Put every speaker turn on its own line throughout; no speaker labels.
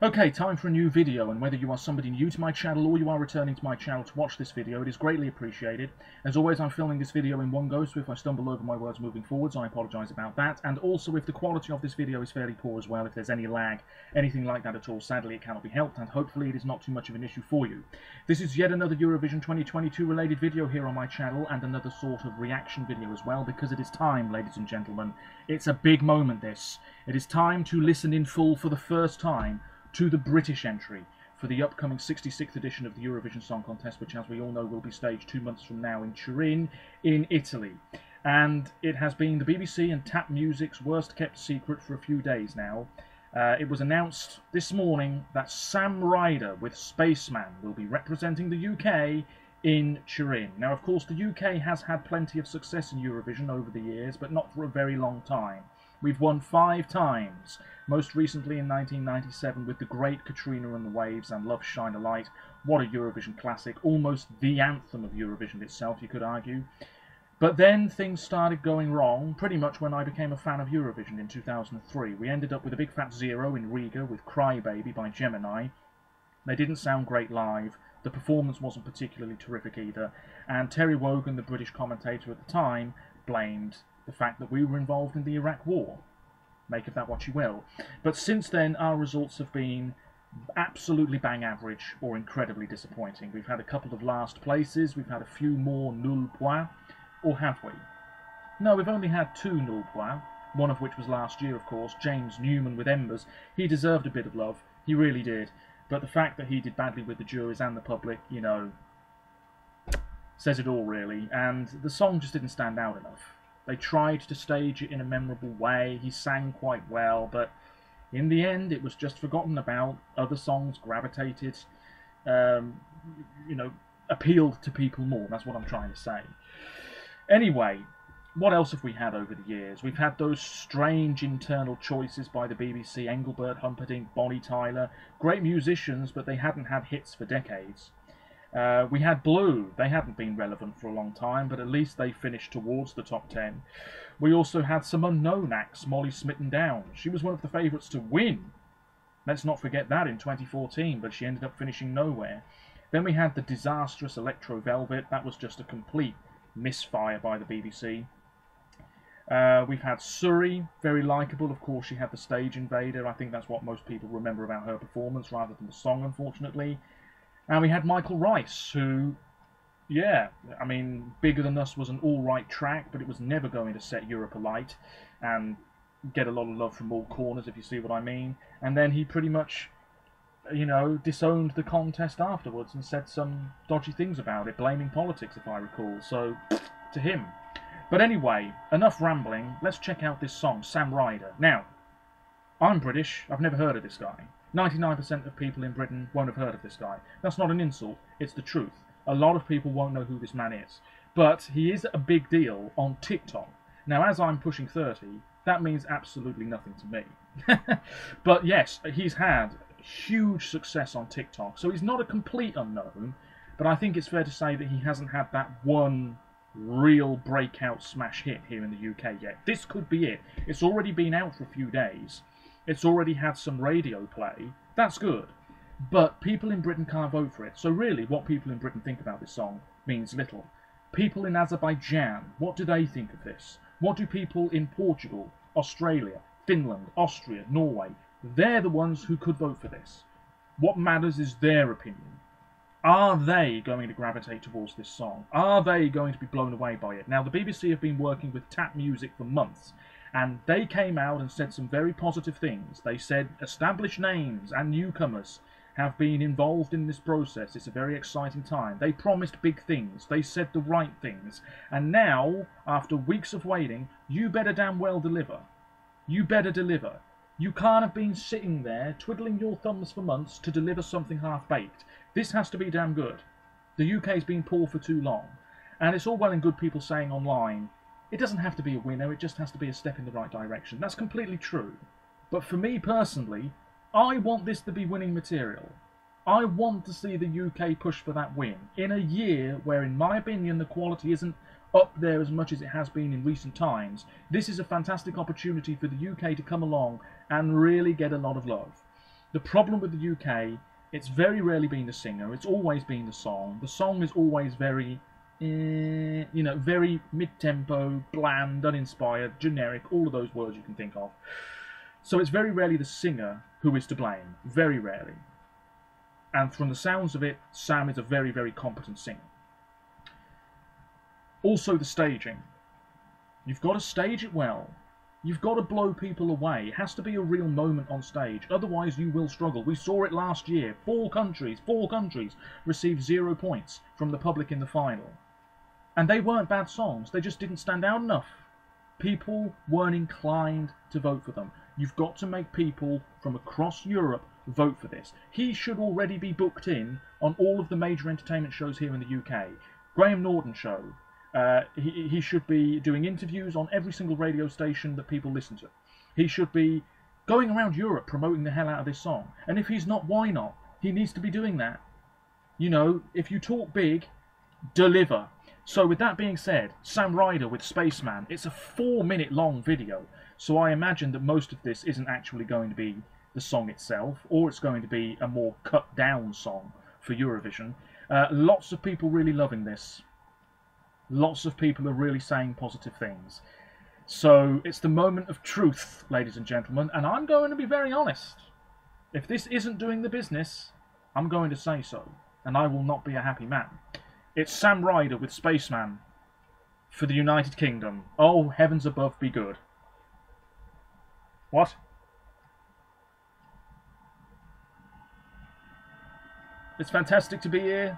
Okay, time for a new video, and whether you are somebody new to my channel or you are returning to my channel to watch this video, it is greatly appreciated. As always, I'm filming this video in one go, so if I stumble over my words moving forwards, I apologise about that. And also, if the quality of this video is fairly poor as well, if there's any lag, anything like that at all, sadly it cannot be helped, and hopefully it is not too much of an issue for you. This is yet another Eurovision 2022 related video here on my channel, and another sort of reaction video as well, because it is time, ladies and gentlemen. It's a big moment, this. It is time to listen in full for the first time to the British entry for the upcoming 66th edition of the Eurovision Song Contest, which, as we all know, will be staged 2 months from now in Turin, in Italy. And it has been the BBC and Tap Music's worst kept secret for a few days now. It was announced this morning that Sam Ryder with Spaceman will be representing the UK in Turin. Now, of course, the UK has had plenty of success in Eurovision over the years, but not for a very long time. We've won 5 times, most recently in 1997 with the great Katrina and the Waves and Love Shine a Light. What a Eurovision classic, almost the anthem of Eurovision itself, you could argue. But then things started going wrong pretty much when I became a fan of Eurovision in 2003. We ended up with a big fat 0 in Riga with Cry Baby by Gemini. They didn't sound great live, the performance wasn't particularly terrific either, and Terry Wogan, the British commentator at the time, blamed the fact that we were involved in the Iraq War. Make of that what you will. But since then, our results have been absolutely bang average or incredibly disappointing. We've had a couple of last places, we've had a few more nul points, or have we? No, we've only had 2 nul points, one of which was last year, of course. James Newman with Embers. He deserved a bit of love, he really did. But the fact that he did badly with the juries and the public, you know, says it all really, and the song just didn't stand out enough. They tried to stage it in a memorable way, he sang quite well, but in the end it was just forgotten about. Other songs gravitated, you know, appealed to people more, that's what I'm trying to say. Anyway, what else have we had over the years? We've had those strange internal choices by the BBC, Engelbert Humperdinck, Bonnie Tyler, great musicians, but they hadn't had hits for decades. We had Blue. They hadn't been relevant for a long time, but at least they finished towards the top 10. We also had some unknown acts. Molly Smitten Down. She was one of the favourites to win. Let's not forget that in 2014, but she ended up finishing nowhere. Then we had the disastrous Electro Velvet. That was just a complete misfire by the BBC. We've had Surrey, very likeable. Of course, she had the stage invader. I think that's what most people remember about her performance, rather than the song, unfortunately. And we had Michael Rice, who, yeah, I mean, Bigger Than Us was an all-right track, but it was never going to set Europe alight and get a lot of love from all corners, if you see what I mean. And then he pretty much, you know, disowned the contest afterwards and said some dodgy things about it, blaming politics, if I recall. So, to him. But anyway, enough rambling. Let's check out this song, Sam Ryder. Now, I'm British. I've never heard of this guy. 99% of people in Britain won't have heard of this guy. That's not an insult, it's the truth. A lot of people won't know who this man is. But he is a big deal on TikTok. Now, as I'm pushing 30, that means absolutely nothing to me. But yes, he's had huge success on TikTok, so he's not a complete unknown, but I think it's fair to say that he hasn't had that one real breakout smash hit here in the UK yet. This could be it. It's already been out for a few days. It's already had some radio play. That's good. But people in Britain can't vote for it. So really, what people in Britain think about this song means little. People in Azerbaijan, what do they think of this? What do people in Portugal, Australia, Finland, Austria, Norway? They're the ones who could vote for this. What matters is their opinion. Are they going to gravitate towards this song? Are they going to be blown away by it? Now, the BBC have been working with Tap Music for months, and they came out and said some very positive things. They said established names and newcomers have been involved in this process. It's a very exciting time. They promised big things. They said the right things. And now, after weeks of waiting, you better damn well deliver. You better deliver. You can't have been sitting there twiddling your thumbs for months to deliver something half-baked. This has to be damn good. The UK's been poor for too long. And it's all well and good people saying online, it doesn't have to be a winner, it just has to be a step in the right direction. That's completely true. But for me personally, I want this to be winning material. I want to see the UK push for that win in a year where, in my opinion, the quality isn't up there as much as it has been in recent times. This is a fantastic opportunity for the UK to come along and really get a lot of love. The problem with the UK, it's very rarely been the singer. It's always been the song. The song is always very, very mid-tempo, bland, uninspired, generic, all of those words you can think of. So it's very rarely the singer who is to blame. Very rarely. And from the sounds of it, Sam is a very, very competent singer. Also the staging. You've got to stage it well. You've got to blow people away. It has to be a real moment on stage. Otherwise you will struggle. We saw it last year. Four countries received 0 points from the public in the final. And they weren't bad songs. They just didn't stand out enough. People weren't inclined to vote for them. You've got to make people from across Europe vote for this. He should already be booked in on all of the major entertainment shows here in the UK. Graham Norton show. He should be doing interviews on every single radio station that people listen to. He should be going around Europe promoting the hell out of this song. And if he's not, why not? He needs to be doing that. You know, if you talk big, deliver. So with that being said, Sam Ryder with Spaceman, it's a 4-minute long video. So I imagine that most of this isn't actually going to be the song itself, or it's going to be a more cut down song for Eurovision. Lots of people really loving this. Lots of people are really saying positive things. So it's the moment of truth, ladies and gentlemen, and I'm going to be very honest. If this isn't doing the business, I'm going to say so, and I will not be a happy man. It's Sam Ryder with Spaceman for the United Kingdom. Oh, heavens above, be good. What? It's fantastic to be here.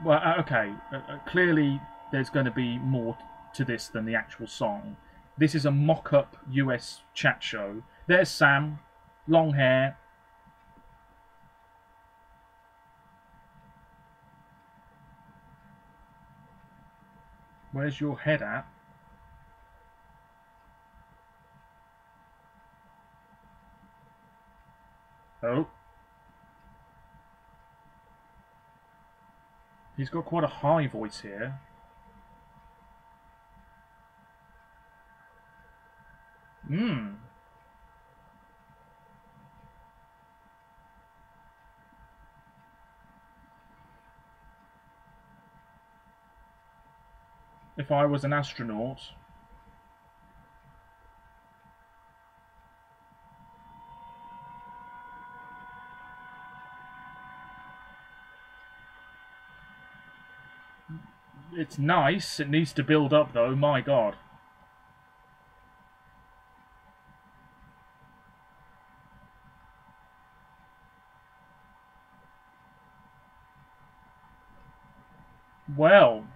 Well, okay, clearly there's going to be more to this than the actual song. This is a mock-up US chat show. There's Sam, long hair. Where's your head at? Oh. He's got quite a high voice here. If I was an astronaut... It's nice. It needs to build up, though. My God. Well,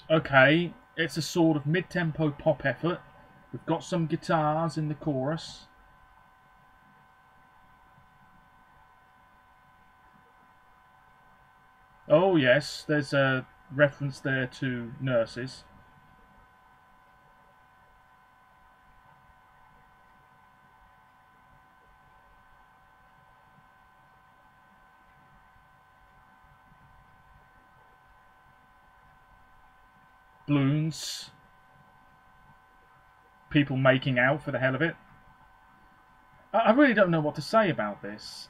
okay, it's a sort of mid-tempo pop effort. We've got some guitars in the chorus. Oh yes, there's a reference there to nurses. Balloons. People making out for the hell of it. I really don't know what to say about this.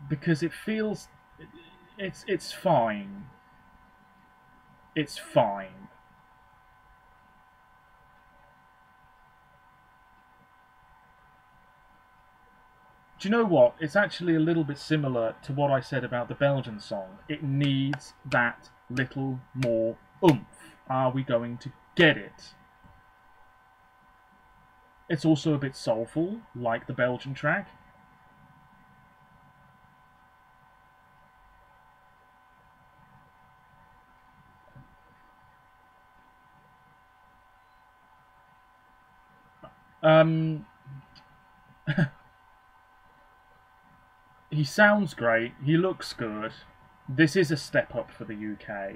Because it feels... It's fine. It's fine. Do you know what? It's actually a little bit similar to what I said about the Belgian song. It needs that little more oomph. Are we going to get it? It's also a bit soulful, like the Belgian track. He sounds great. He looks good. This is a step up for the UK.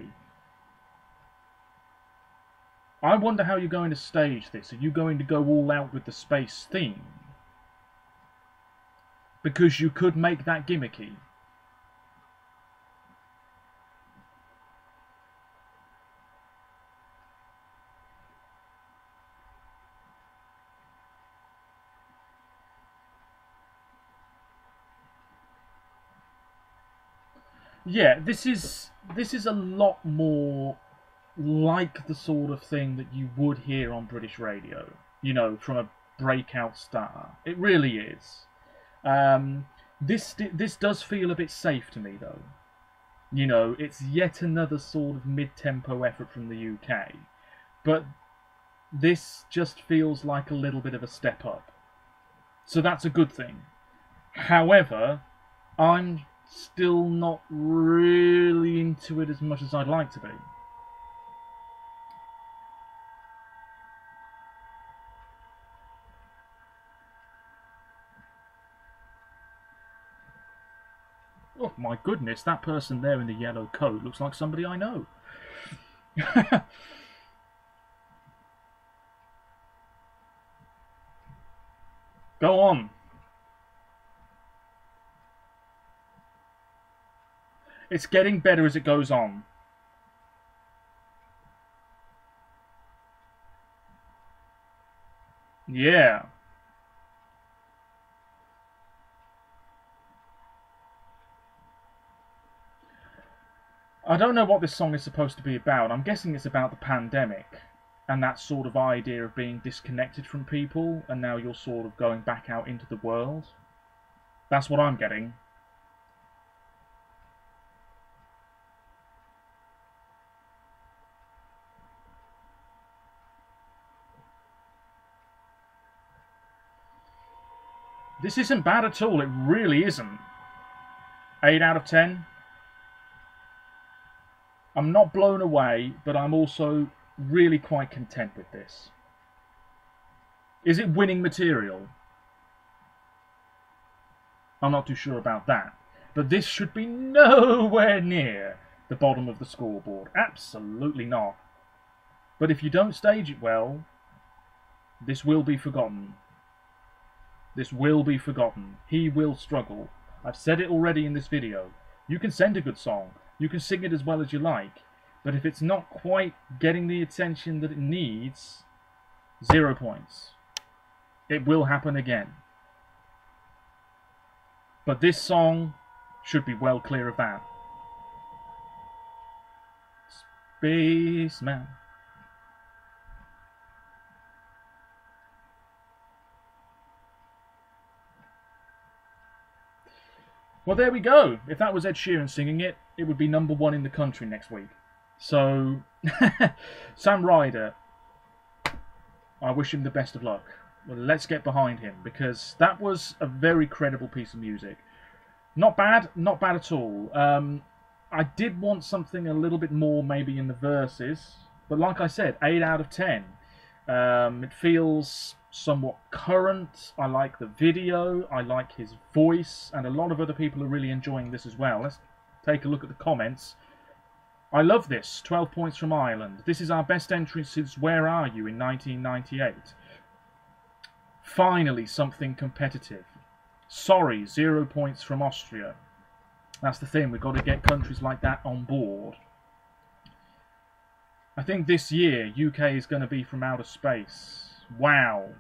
I wonder how you're going to stage this. Are you going to go all out with the space theme? Because you could make that gimmicky. Yeah, this is a lot more like the sort of thing that you would hear on British radio, you know, from a breakout star. It really is. This does feel a bit safe to me, though. You know, it's yet another sort of mid-tempo effort from the UK, but this just feels like a little bit of a step up. So that's a good thing. However, I'm still not really into it as much as I'd like to be. Oh my goodness, that person there in the yellow coat looks like somebody I know. Go on. It's getting better as it goes on. Yeah. I don't know what this song is supposed to be about. I'm guessing it's about the pandemic and that sort of idea of being disconnected from people and now you're sort of going back out into the world. That's what I'm getting. This isn't bad at all. It really isn't. 8 out of 10. I'm not blown away, but I'm also really quite content with this. Is it winning material? I'm not too sure about that. But this should be nowhere near the bottom of the scoreboard. Absolutely not. But if you don't stage it well, this will be forgotten. This will be forgotten. He will struggle. I've said it already in this video. You can send a good song. You can sing it as well as you like. But if it's not quite getting the attention that it needs, 0 points. It will happen again. But this song should be well clear of that. Spaceman. Well, there we go. If that was Ed Sheeran singing it, it would be #1 in the country next week. So, Sam Ryder, I wish him the best of luck. Well, let's get behind him, because that was a very credible piece of music. Not bad at all. I did want something a little bit more maybe in the verses, but like I said, 8 out of 10. It feels somewhat current. I like the video, I like his voice, and a lot of other people are really enjoying this as well. Let's take a look at the comments. I love this. 12 points from Ireland. This is our best entry since Where Are You in 1998. Finally something competitive. Sorry, 0 points from Austria. That's the thing, we've got to get countries like that on board. I think this year UK is going to be from outer space. Wow.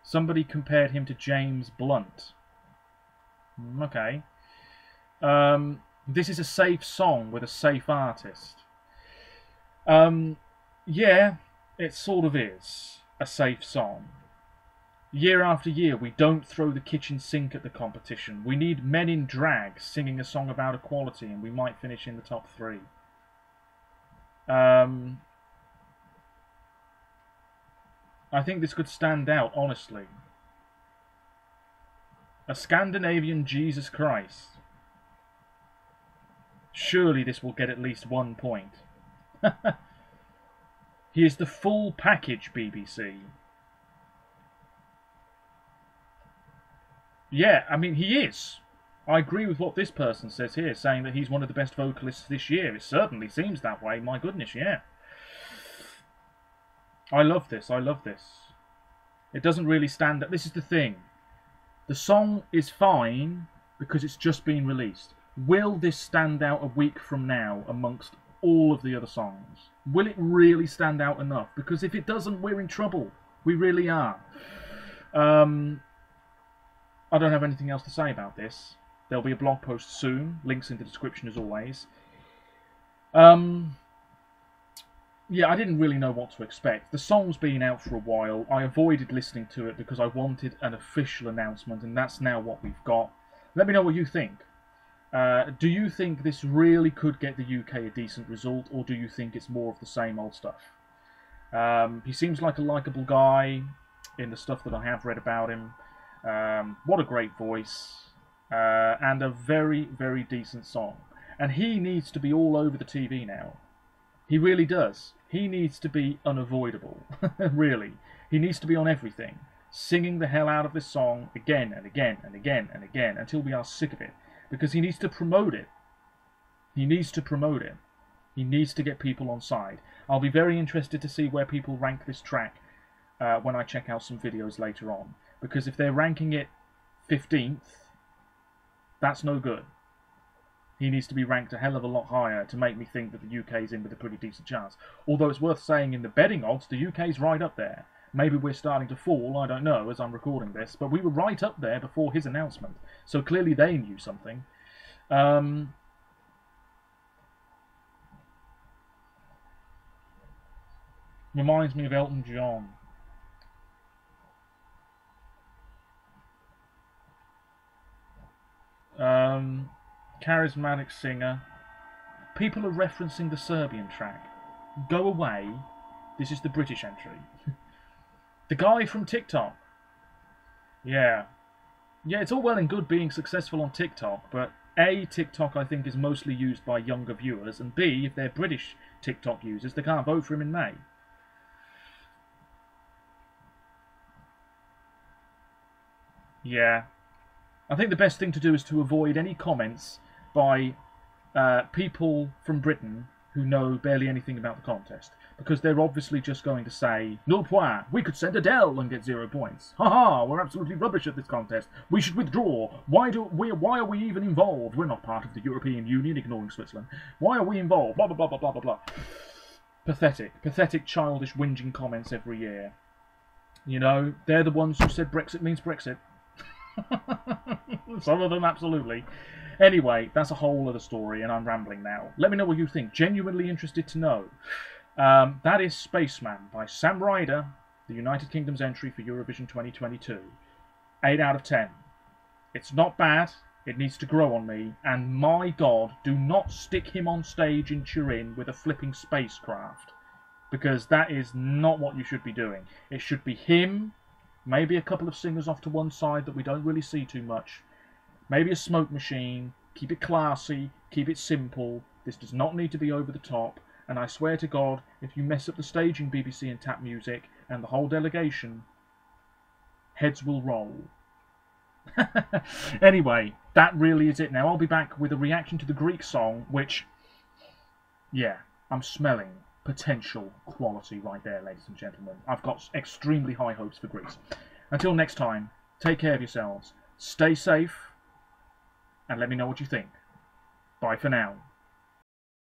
Somebody compared him to James Blunt. Okay. This is a safe song with a safe artist. Yeah, it sort of is a safe song. Year after year, we don't throw the kitchen sink at the competition. We need men in drag singing a song about equality, and we might finish in the top 3. I think this could stand out, honestly. A Scandinavian Jesus Christ. Surely this will get at least 1 point. He is the full package, BBC. Yeah, I mean, he is. I agree with what this person says here, saying that he's one of the best vocalists this year. It certainly seems that way, my goodness, yeah. I love this, I love this. It doesn't really stand out. This is the thing. The song is fine because it's just been released. Will this stand out a week from now amongst all of the other songs? Will it really stand out enough? Because if it doesn't, we're in trouble. We really are. I don't have anything else to say about this. There'll be a blog post soon. Links in the description as always. Yeah, I didn't really know what to expect. The song's been out for a while. I avoided listening to it because I wanted an official announcement, and that's now what we've got. Let me know what you think. Do you think this really could get the UK a decent result, or do you think it's more of the same old stuff? He seems like a likeable guy in the stuff that I have read about him. What a great voice, and a very, very decent song. And he needs to be all over the TV now. He really does. He needs to be unavoidable, really. He needs to be on everything, singing the hell out of this song again and again and again and again until we are sick of it, because he needs to promote it. He needs to promote it. He needs to get people on side. I'll be very interested to see where people rank this track when I check out some videos later on, because if they're ranking it 15th, that's no good. He needs to be ranked a hell of a lot higher to make me think that the UK is in with a pretty decent chance. Although it's worth saying in the betting odds, the UK's right up there. Maybe we're starting to fall, I don't know, as I'm recording this, but we were right up there before his announcement. So clearly they knew something. Reminds me of Elton John. Charismatic singer. People are referencing the Serbian track. Go away. This is the British entry. The guy from TikTok. Yeah. Yeah, it's all well and good being successful on TikTok, but A, TikTok I think is mostly used by younger viewers, and B, if they're British TikTok users, they can't vote for him in May. Yeah. I think the best thing to do is to avoid any comments by people from Britain who know barely anything about the contest, because they're obviously just going to say, "Nul point, we could send Adele and get 0 points. Haha, we're absolutely rubbish at this contest. We should withdraw. Why are we even involved? We're not part of the European Union," ignoring Switzerland. "Why are we involved? Blah, blah, blah, blah, blah, blah, blah." Pathetic. Pathetic, childish, whinging comments every year. You know, they're the ones who said Brexit means Brexit. Some of them, absolutely. Anyway, that's a whole other story, and I'm rambling now. Let me know what you think. Genuinely interested to know. That is Spaceman by Sam Ryder, the United Kingdom's entry for Eurovision 2022. 8 out of 10. It's not bad. It needs to grow on me. And my God, do not stick him on stage in Turin with a flipping spacecraft, because that is not what you should be doing. It should be him. Maybe a couple of singers off to one side that we don't really see too much. Maybe a smoke machine. Keep it classy. Keep it simple. This does not need to be over the top. And I swear to God, if you mess up the staging, BBC and Tap Music, and the whole delegation, heads will roll. Anyway, that really is it now. I'll be back with a reaction to the Greek song, which, yeah, I'm smelling potential quality right there, ladies and gentlemen. I've got extremely high hopes for Greece. Until next time, take care of yourselves, stay safe, and let me know what you think. Bye for now.